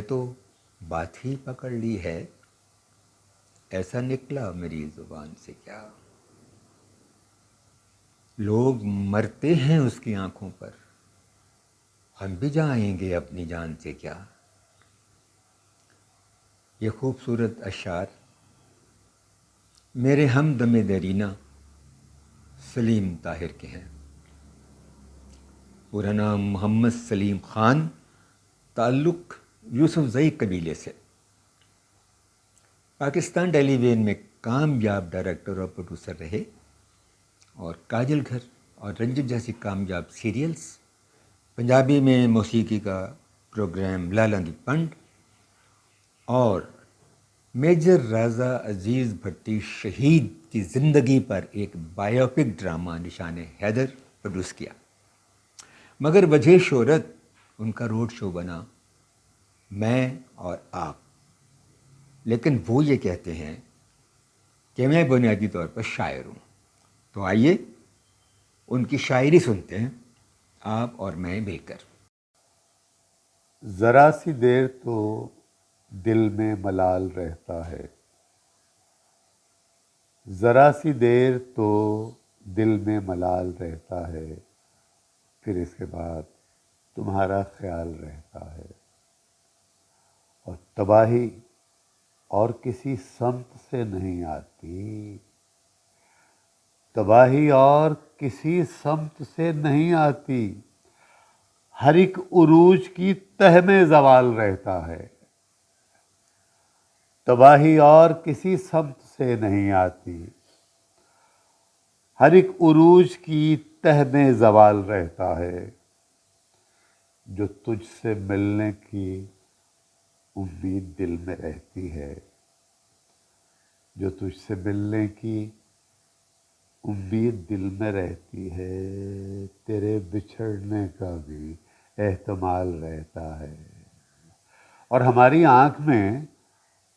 تو بات ہی پکڑ لی ہے، ایسا نکلا میری زبان سے کیا؟ لوگ مرتے ہیں اس کی آنکھوں پر، ہم بھی جائیں گے اپنی جان سے کیا؟ یہ خوبصورت اشعار میرے ہمدم درینہ سلیم طاہر کے ہیں۔ پورا نام محمد سلیم خان، تعلق یوسف زئی قبیلے سے۔ پاکستان ٹیلی ویژن میں کامیاب ڈائریکٹر اور پروڈیوسر رہے، اور کاجل گھر اور رنجت جیسی کامیاب سیریلز، پنجابی میں موسیقی کا پروگرام لالا دی پنڈ، اور میجر رضا عزیز بھٹی شہید کی زندگی پر ایک بایوپک ڈرامہ نشان حیدر پروڈیوس کیا۔ مگر وجہ شہرت ان کا روڈ شو بنا میں اور آپ، لیکن وہ یہ کہتے ہیں کہ میں بنیادی طور پر شاعر ہوں۔ تو آئیے ان کی شاعری سنتے ہیں، آپ اور میں مل کر۔ ذرا سی دیر تو دل میں ملال رہتا ہے، ذرا سی دیر تو دل میں ملال رہتا ہے، پھر اس کے بعد تمہارا خیال رہتا ہے، اور تباہی اور کسی سمت سے نہیں آتی، تباہی اور کسی سمت سے نہیں آتی، ہر ایک عروج کی تہ میں زوال رہتا ہے، تباہی اور کسی سمت سے نہیں آتی، ہر ایک عروج کی تہ میں زوال رہتا ہے، جو تجھ سے ملنے کی امید دل میں رہتی ہے، جو تجھ سے ملنے کی امید دل میں رہتی ہے، تیرے بچھڑنے کا بھی احتمال رہتا ہے، اور ہماری آنکھ میں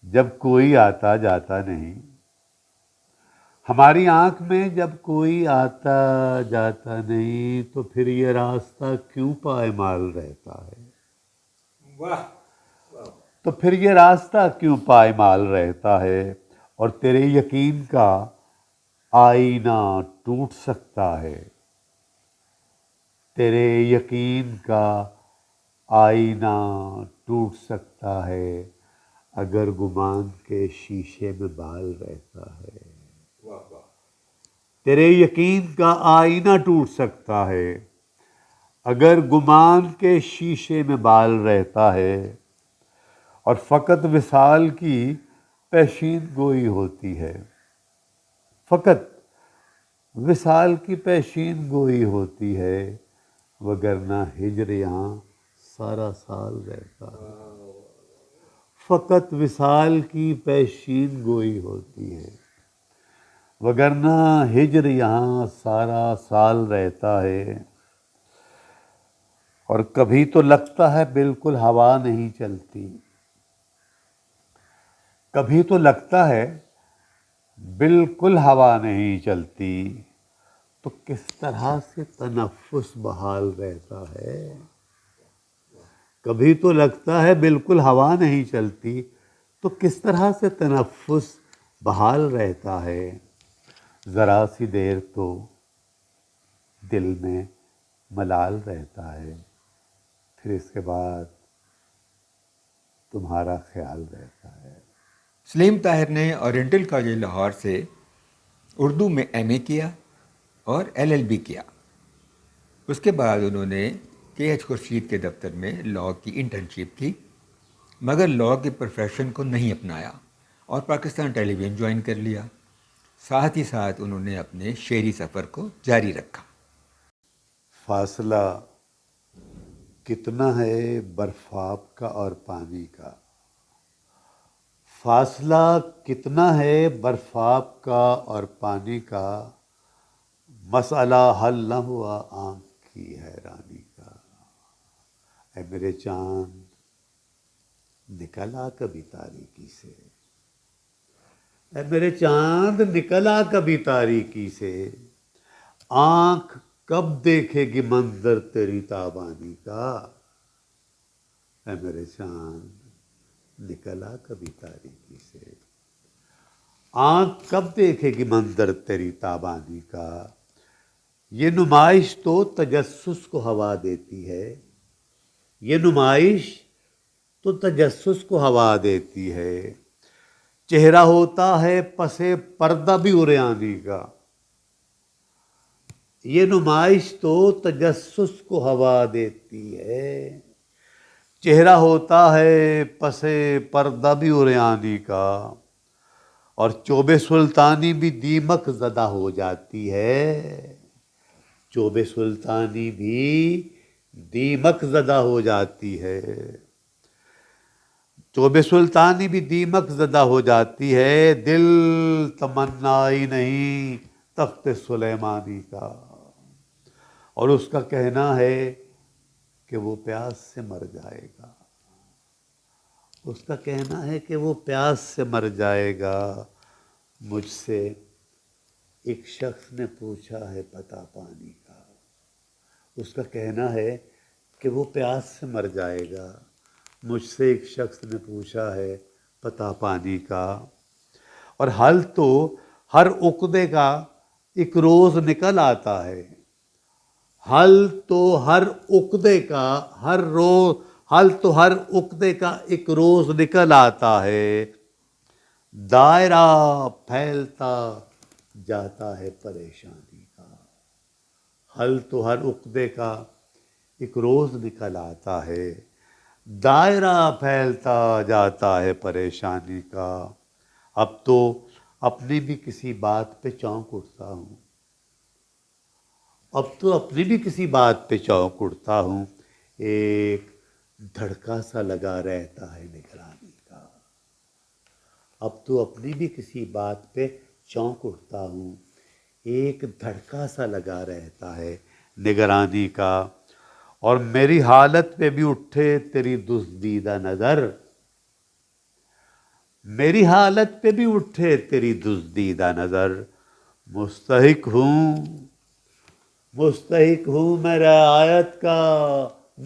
جب کوئی آتا جاتا نہیں، ہماری آنکھ میں جب کوئی آتا جاتا نہیں، تو پھر یہ راستہ کیوں پائمال رہتا ہے؟ واہ! تو پھر یہ راستہ کیوں پائمال رہتا ہے؟ اور تیرے یقین کا آئینہ ٹوٹ سکتا ہے، تیرے یقین کا آئینہ ٹوٹ سکتا ہے، اگر گمان کے شیشے میں بال رہتا ہے، تیرے یقین کا آئینہ ٹوٹ سکتا ہے، اگر گمان کے شیشے میں بال رہتا ہے، اور فقط وصال کی پیشین گوئی ہوتی ہے، فقط وصال کی پیشین گوئی ہوتی ہے، وگرنہ ہجر یہاں سارا سال رہتا ہے، فقط وصال کی پیشین گوئی ہوتی ہے، وگرنہ ہجر یہاں سارا سال رہتا ہے، اور کبھی تو لگتا ہے بالکل ہوا نہیں چلتی، کبھی تو لگتا ہے بالکل ہوا نہیں چلتی، تو کس طرح سے تنفس بحال رہتا ہے؟ کبھی تو لگتا ہے بالکل ہوا نہیں چلتی، تو کس طرح سے تنفس بحال رہتا ہے؟ ذرا سی دیر تو دل میں ملال رہتا ہے، پھر اس کے بعد تمہارا خیال رہتا ہے۔ سلیم طاہر نے اورینٹل کالج لاہور سے اردو میں ایم اے کیا اور ایل ایل بی کیا۔ اس کے بعد انہوں نے کے ایچ خورشید کے دفتر میں لاء کی انٹرنشپ کی، مگر لاء کے پروفیشن کو نہیں اپنایا اور پاکستان ٹیلی ویژن جوائن کر لیا۔ ساتھ ہی ساتھ انہوں نے اپنے شعری سفر کو جاری رکھا۔ فاصلہ کتنا ہے برف آب کا اور پانی کا، فاصلہ کتنا ہے برف آب کا اور پانی کا، مسئلہ حل نہ ہوا آنکھ کی حیرانی کا، اے میرے چاند نکلا کبھی تاریکی سے، اے میرے چاند نکلا کبھی تاریکی سے، آنکھ کب دیکھے گی منظر تیری تابانی کا، اے میرے چاند نکلا کبھی تاریکی سے. آنکھ کب دیکھے گی منظر تیری تابانی کا. یہ نمائش تو تجسس کو ہوا دیتی ہے. یہ نمائش تو تجسس کو ہوا دیتی ہے. چہرہ ہوتا ہے پس پردہ بھی عریانی کا. یہ نمائش تو تجسس کو ہوا دیتی ہے. چہرہ ہوتا ہے پس پردہ بھی عریانی کا. اور چوب سلطانی بھی دیمک زدہ ہو جاتی ہے. چوب سلطانی بھی دیمک زدہ ہو جاتی ہے. چوب سلطانی بھی دیمک زدہ ہو جاتی ہے. دل تمنائی نہیں تخت سلیمانی کا. اور اس کا کہنا ہے کہ وہ پیاس سے مر جائے گا. اس کا کہنا ہے کہ وہ پیاس سے مر جائے گا. مجھ سے ایک شخص نے پوچھا ہے پتہ پانی کا. اس کا کہنا ہے کہ وہ پیاس سے مر جائے گا. مجھ سے ایک شخص نے پوچھا ہے پتہ پانی کا. اور حل تو ہر عقدے کا ایک روز نکل آتا ہے. حل تو ہر عقدے کا ہر عقدے کا ایک روز نکل آتا ہے. دائرہ پھیلتا جاتا ہے پریشانی کا. حل تو ہر عقدے کا ایک روز نکل آتا ہے. دائرہ پھیلتا جاتا ہے پریشانی کا. اب تو اپنی بھی کسی بات پہ چونک اٹھتا ہوں. اب تو اپنی بھی کسی بات پہ چونک اٹھتا ہوں. ایک دھڑکا سا لگا رہتا ہے نگرانی کا. اب تو اپنی بھی کسی بات پہ چونک اٹھتا ہوں. ایک دھڑکا سا لگا رہتا ہے نگرانی کا. اور میری حالت پہ بھی اٹھے تیری دزدیدہ نظر. میری حالت پہ بھی اٹھے تیری دزدیدہ نظر. مستحق ہوں میں رعایت کا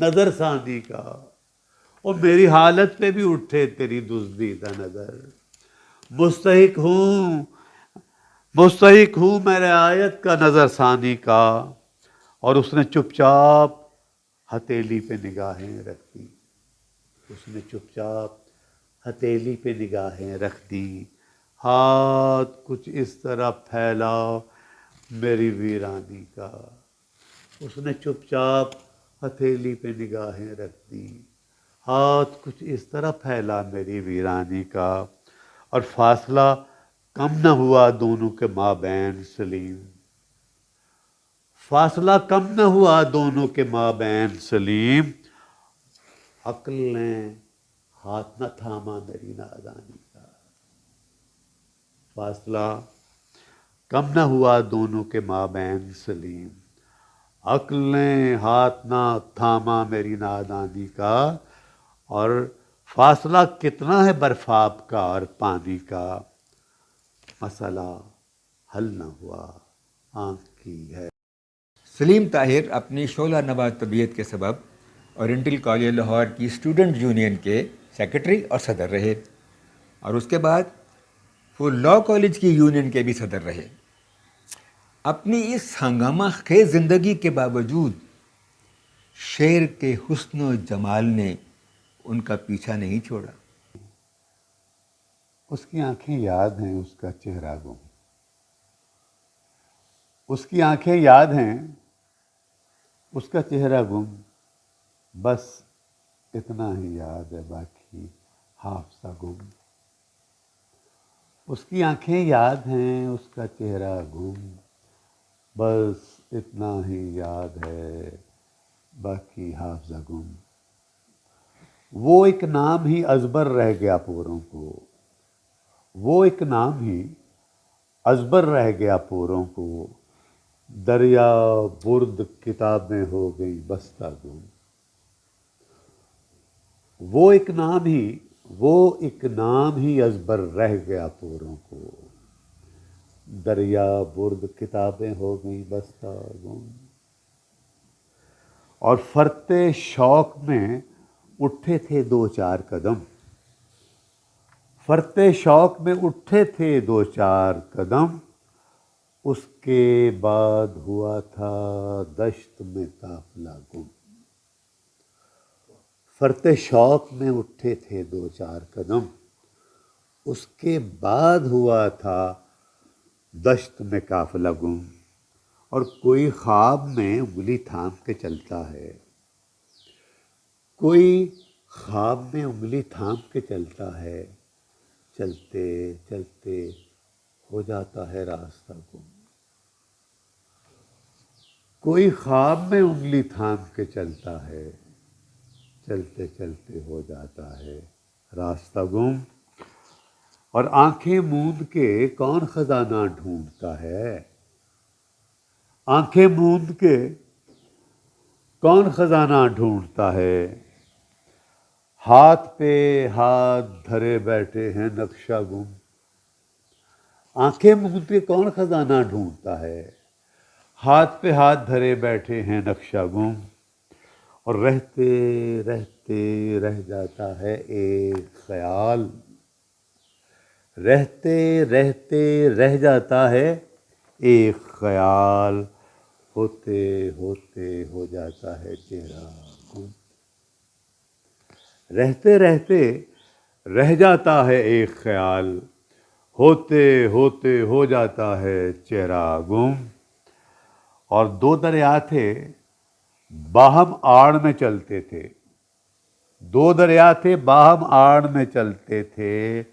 نظر ثانی کا. اور میری حالت پہ بھی اٹھے تیری دزدیدہ نظر. مستحق ہوں میں رعایت کا نظر ثانی کا. اور اس نے چپ چاپ ہتھیلی پہ نگاہیں رکھ دی. اس نے چپ چاپ ہتھیلی پہ نگاہیں رکھ دی. ہاتھ کچھ اس طرح پھیلا میری ویرانی کا. اس نے چپ چاپ ہتھیلی پہ نگاہیں رکھ دی. ہاتھ کچھ اس طرح پھیلا میری ویرانی کا. اور فاصلہ کم نہ ہوا دونوں کے مابین سلیم. فاصلہ کم نہ ہوا دونوں کے مابین سلیم. عقل نے ہاتھ نہ تھاما میری نادانی کا. فاصلہ کم نہ ہوا دونوں کے مابین سلیم. عقل نے ہاتھ نہ تھاما میری نادانی کا. اور فاصلہ کتنا ہے برفاب کا اور پانی کا. مسئلہ حل نہ ہوا آنکھ کی ہے. سلیم طاہر اپنی شعلہ نواز طبیعت کے سبب اورینٹل کالج لاہور کی اسٹوڈنٹ یونین کے سیکرٹری اور صدر رہے. اور اس کے بعد وہ لاء کالج کی یونین کے بھی صدر رہے. اپنی اس ہنگامہ خیز زندگی کے باوجود شعر کے حسن و جمال نے ان کا پیچھا نہیں چھوڑا. اس کی آنکھیں یاد ہیں اس کا چہرہ گم. اس کی آنکھیں یاد ہیں اس کا چہرہ گم. بس اتنا ہی یاد ہے باقی حافظہ گم. اس کی آنکھیں یاد ہیں اس کا چہرہ گم. بس اتنا ہی یاد ہے باقی حافظہ گم. وہ ایک نام ہی ازبر رہ گیا پوروں کو. وہ ایک نام ہی ازبر رہ گیا پوروں کو. دریا برد کتابیں ہو گئی بستہ گم. وہ ایک نام ہی ازبر رہ گیا پوروں کو. دریا برد کتابیں ہو گئی بستہ گم. اور فرتے شوق میں اٹھے تھے دو چار قدم. فرتے شوق میں اٹھے تھے دو چار قدم، اس کے بعد ہوا تھا دشت میں قافلہ گم۔ فرتے شوق میں اٹھے تھے دو چار قدم، اس کے بعد ہوا تھا دشت میں قافلہ گم۔ اور کوئی خواب میں انگلی تھام کے چلتا ہے، کوئی خواب میں انگلی تھام کے چلتا ہے، چلتے چلتے ہو جاتا ہے راستہ گم۔ کوئی خواب میں انگلی تھام کے چلتا ہے، چلتے چلتے ہو جاتا ہے راستہ گم۔ اور آنکھیں موند کے کون خزانہ ڈھونڈتا ہے، آنکھیں موند کے کون خزانہ ڈھونڈتا ہے، ہاتھ پہ ہاتھ دھرے بیٹھے ہیں نقشہ گم۔ آنکھیں موند کے کون خزانہ ڈھونڈتا ہے، ہاتھ پہ ہاتھ دھرے بیٹھے ہیں نقشہ گم۔ اور رہتے رہتے رہ جاتا ہے ایک خیال، رہتے رہتے رہ جاتا ہے ایک خیال، ہوتے ہوتے ہو جاتا ہے چہرہ گم۔ رہتے رہتے رہ جاتا ہے ایک خیال، ہوتے ہوتے ہو جاتا ہے چہرہ گم۔ اور دو دریا تھے باہم آڑ میں چلتے تھے، دو دریا تھے باہم آڑ میں چلتے تھے،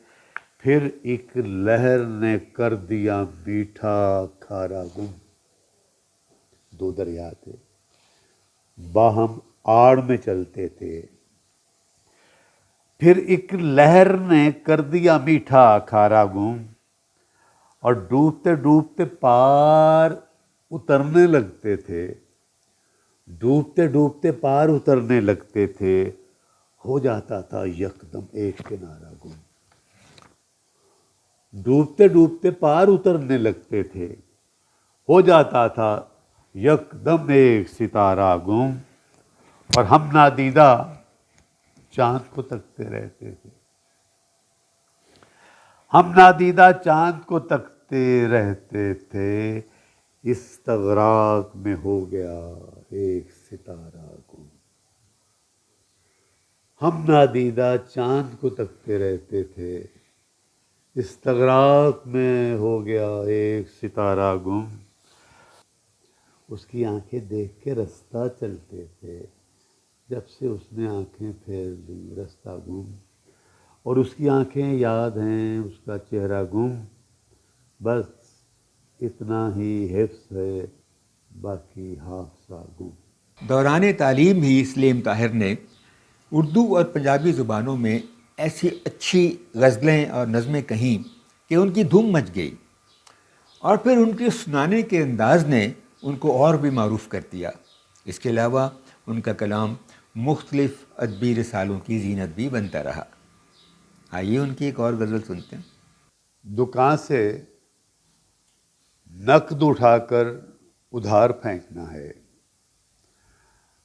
پھر ایک لہر نے کر دیا میٹھا کھارا گم۔ دو دریا تھے باہم آڑ میں چلتے تھے، پھر ایک لہر نے کر دیا میٹھا کھارا گم۔ اور ڈوبتے ڈوبتے پار اترنے لگتے تھے، ڈوبتے ڈوبتے پار اترنے لگتے تھے، ہو جاتا تھا یکدم ایک کنارہ گم۔ ڈوبتے ڈوبتے پار اترنے لگتے تھے، ہو جاتا تھا یکدم ایک ستارہ گم۔ اور ہم نادیدہ چاند کو تکتے رہتے تھے، ہم نادیدہ چاند کو تکتے رہتے تھے، استغراق میں ہو گیا ایک ستارہ گم۔ ہم نادیدہ چاند کو تکتے رہتے تھے، استغراق میں ہو گیا ایک ستارہ گم۔ اس کی آنکھیں دیکھ کے رستہ چلتے تھے، جب سے اس نے آنکھیں پھیر لی رستہ گم۔ اور اس کی آنکھیں یاد ہیں، اس کا چہرہ گم، بس اتنا ہی حفظ ہے، باقی حافظہ گم۔ دوران تعلیم ہی سلیم طاہر نے اردو اور پنجابی زبانوں میں ایسی اچھی غزلیں اور نظمیں کہیں کہ ان کی دھوم مچ گئی، اور پھر ان کے سنانے کے انداز نے ان کو اور بھی معروف کر دیا۔ اس کے علاوہ ان کا کلام مختلف ادبی رسالوں کی زینت بھی بنتا رہا۔ آئیے ان کی ایک اور غزل سنتے ہیں۔ دکان سے نقد اٹھا کر ادھار پھینکنا ہے،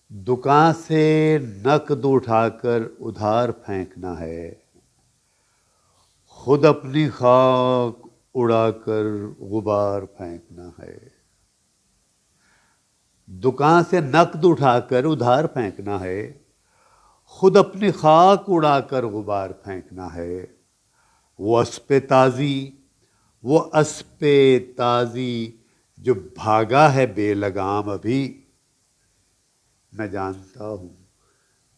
دکان سے نقد اٹھا کر ادھار پھینکنا ہے، خود اپنی خاک اڑا کر غبار پھینکنا ہے۔ دکان سے نقد اٹھا کر ادھار پھینکنا ہے، خود اپنی خاک اڑا کر غبار پھینکنا ہے۔ وہ اسپِ تازی، وہ اسپِ تازی جو بھاگا ہے بے لگام ابھی، میں جانتا ہوں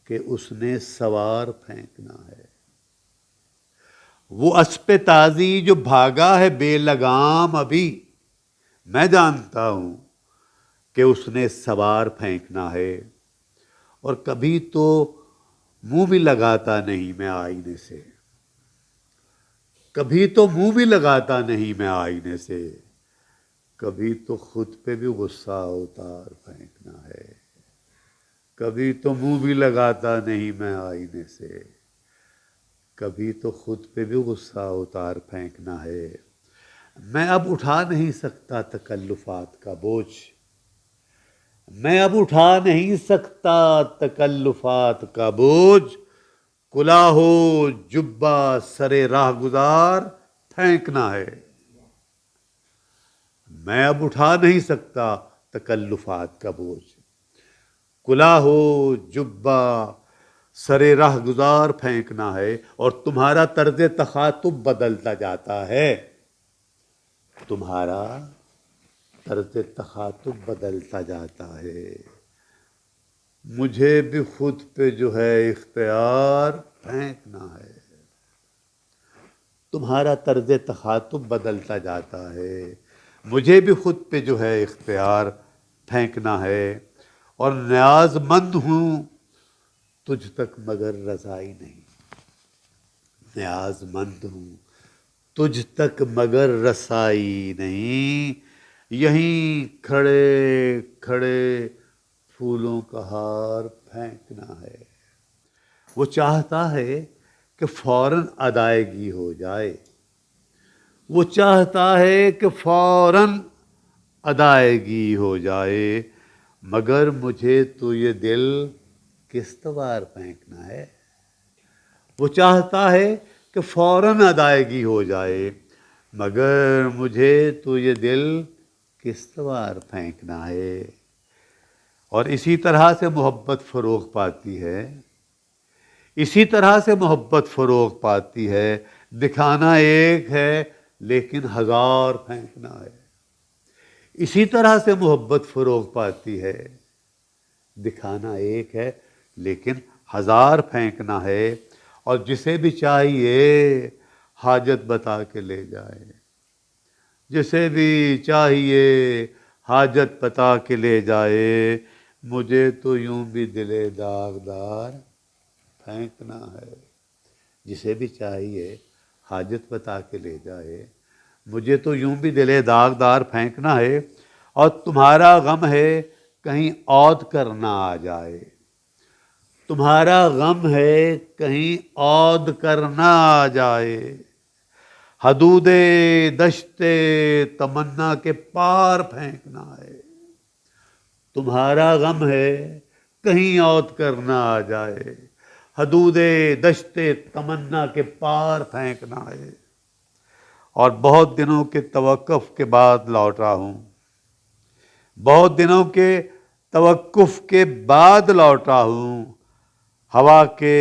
کہ اس نے سوار پھینکنا ہے۔ وہ اسپِ تازی جو بھاگا ہے بے لگام ابھی، میں جانتا ہوں کہ اس نے سوار پھینکنا ہے۔ اور کبھی تو منہ بھی لگاتا نہیں میں آئینے سے، کبھی تو منہ بھی لگاتا نہیں میں آئینے سے، کبھی تو خود پہ بھی غصہ اتار پھینکنا ہے، کبھی تو منہ بھی لگاتا نہیں میں آئینے سے، کبھی تو خود پہ بھی غصہ اتار پھینکنا ہے۔ میں اب اٹھا نہیں سکتا تکلفات کا بوجھ، میں اب اٹھا نہیں سکتا تکلفات کا بوجھ، کلا ہو جبہ سرے راہ گزار پھینکنا ہے. میں اب اٹھا نہیں سکتا تکلفات کا بوجھ. کلا ہو جبہ سرے راہ گزار پھینکنا ہے، اور تمہارا طرز تخاطب بدلتا جاتا ہے. تمہارا طرز تخاطب بدلتا جاتا ہے. مجھے بھی خود پہ جو ہے اختیار پھینکنا ہے. تمہارا طرز تخاطب بدلتا جاتا ہے. مجھے بھی خود پہ جو ہے اختیار پھینکنا ہے. اور نیاز مند ہوں تجھ تک مگر رسائی نہیں. نیاز مند ہوں تجھ تک مگر رسائی نہیں. یہیں کھڑے کھڑے پھولوں کا ہار پھینکنا ہے. وہ چاہتا ہے کہ فوراً ادائیگی ہو جائے. وہ چاہتا ہے کہ فوراً ادائیگی ہو جائے، مگر مجھے تو یہ دل قسط وار پھینکنا ہے. وہ چاہتا ہے کہ فوراً ادائیگی ہو جائے، مگر مجھے تو یہ دل قسط وار پھینکنا ہے. اور اسی طرح سے محبت فروغ پاتی ہے. اسی طرح سے محبت فروغ پاتی ہے. دکھانا ایک ہے لیکن ہزار پھینکنا ہے. اسی طرح سے محبت فروغ پاتی ہے. دکھانا ایک ہے لیکن ہزار پھینکنا ہے. اور جسے بھی چاہیے حاجت بتا کے لے جائے. جسے بھی چاہیے حاجت بتا کے لے جائے. مجھے تو یوں بھی دلے داغدار پھینکنا ہے. جسے بھی چاہیے حاجت بتا کے لے جائے. مجھے تو یوں بھی دلے داغدار پھینکنا ہے. اور تمہارا غم ہے کہیں عود کرنا آ جائے. تمہارا غم ہے کہیں عود کرنا آ جائے. حدود دشت تمنا کے پار پھینکنا ہے. تمہارا غم ہے کہیں عود کرنا آ جائے. حدود دشت تمنا کے پار پھینکنا ہے. اور بہت دنوں کے توقف کے بعد لوٹا ہوں. بہت دنوں کے توقف کے بعد لوٹا ہوں. ہوا کے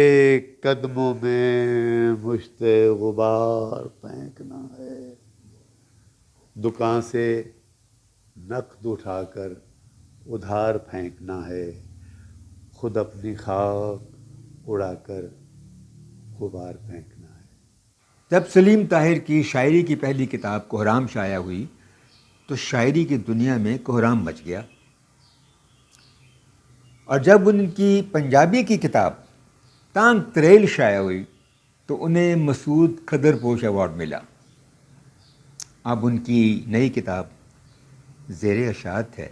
قدموں میں مشت غبار پھینکنا ہے. دکان سے نقد اٹھا کر ادھار پھینکنا ہے. خود اپنی خاک اڑا کر غبار پھینکنا ہے. جب سلیم طاہر کی شاعری کی پہلی کتاب کوہرام شائع ہوئی تو شاعری کی دنیا میں کوہرام مچ گیا. اور جب ان کی پنجابی کی کتاب تانگ تریل شائع ہوئی تو انہیں مسعود قدر پوش ایوارڈ ملا. اب ان کی نئی کتاب زیر اشاعت ہے،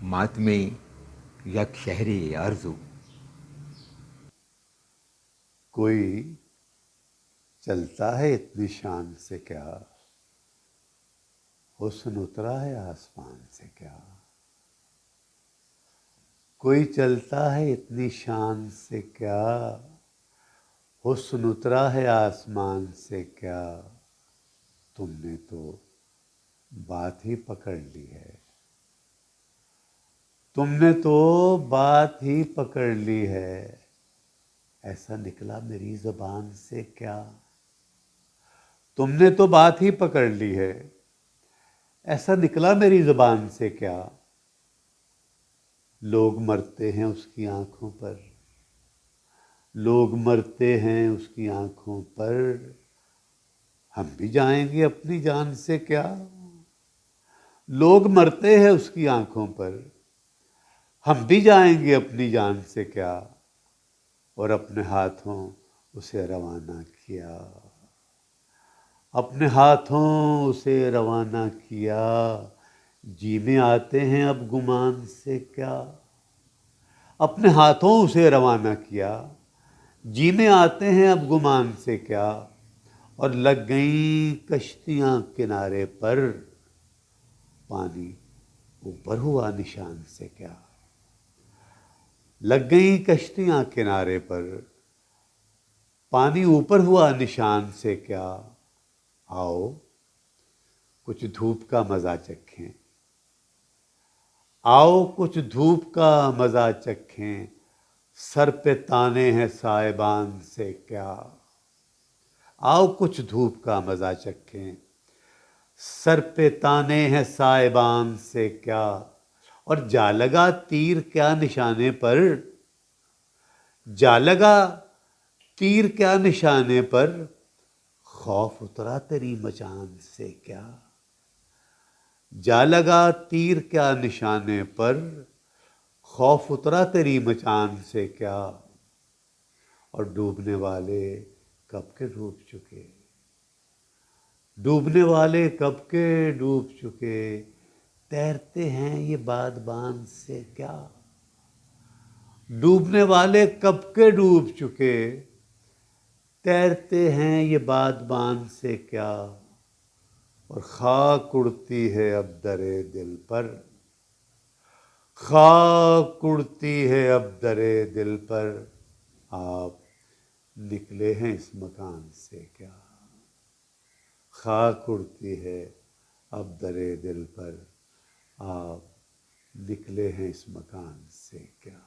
ماتم یک شہر آرزو. کوئی چلتا ہے اتنی شان سے کیا، حسن اترا ہے آسمان سے کیا. کوئی چلتا ہے اتنی شان سے کیا، حسن اترا ہے آسمان سے کیا. تم نے تو بات ہی پکڑ لی ہے. تم نے تو بات ہی پکڑ لی ہے. ایسا نکلا میری زبان سے کیا. تم نے تو بات ہی پکڑ لی ہے. ایسا نکلا میری زبان سے کیا. لوگ مرتے ہیں اس کی آنکھوں پر. لوگ مرتے ہیں اس کی آنکھوں پر. ہم بھی جائیں گے اپنی جان سے کیا. لوگ مرتے ہیں اس کی آنکھوں پر. ہم بھی جائیں گے اپنی جان سے کیا. اور اپنے ہاتھوں اسے روانہ کیا. اپنے ہاتھوں اسے روانہ کیا. جی میں آتے ہیں اب گمان سے کیا. اپنے ہاتھوں اسے روانہ کیا. جی میں آتے ہیں اب گمان سے کیا. اور لگ گئیں کشتیاں کنارے پر. پانی اوپر ہوا نشان سے کیا. لگ گئیں کشتیاں کنارے پر، پانی اوپر ہوا نشان سے کیا، آؤ کچھ دھوپ کا مزہ چکھیں، آؤ کچھ دھوپ کا مزہ چکھیں، سر پہ تانے ہیں سائبان سے کیا، آؤ کچھ دھوپ کا مزہ چکھیں، سر پہ تانے ہیں سائبان سے کیا، اور جا لگا تیر کیا نشانے پر، جا لگا تیر کیا نشانے پر، خوف اترا تیری مچان سے کیا، جا لگا تیر کیا نشانے پر، خوف اترا تیری مچان سے کیا، اور ڈوبنے والے کب کے ڈوب چکے، ڈوبنے والے کب کے ڈوب چکے، تیرتے ہیں یہ بادبان سے کیا، ڈوبنے والے کب کے ڈوب چکے، تیرتے ہیں یہ بادبان سے کیا، اور خاک اڑتی ہے اب درے دل پر، خاک اڑتی ہے اب درے دل پر، آپ نکلے ہیں اس مکان سے کیا، خاک اڑتی ہے اب درے دل پر، آپ نکلے ہیں اس مکان سے کیا۔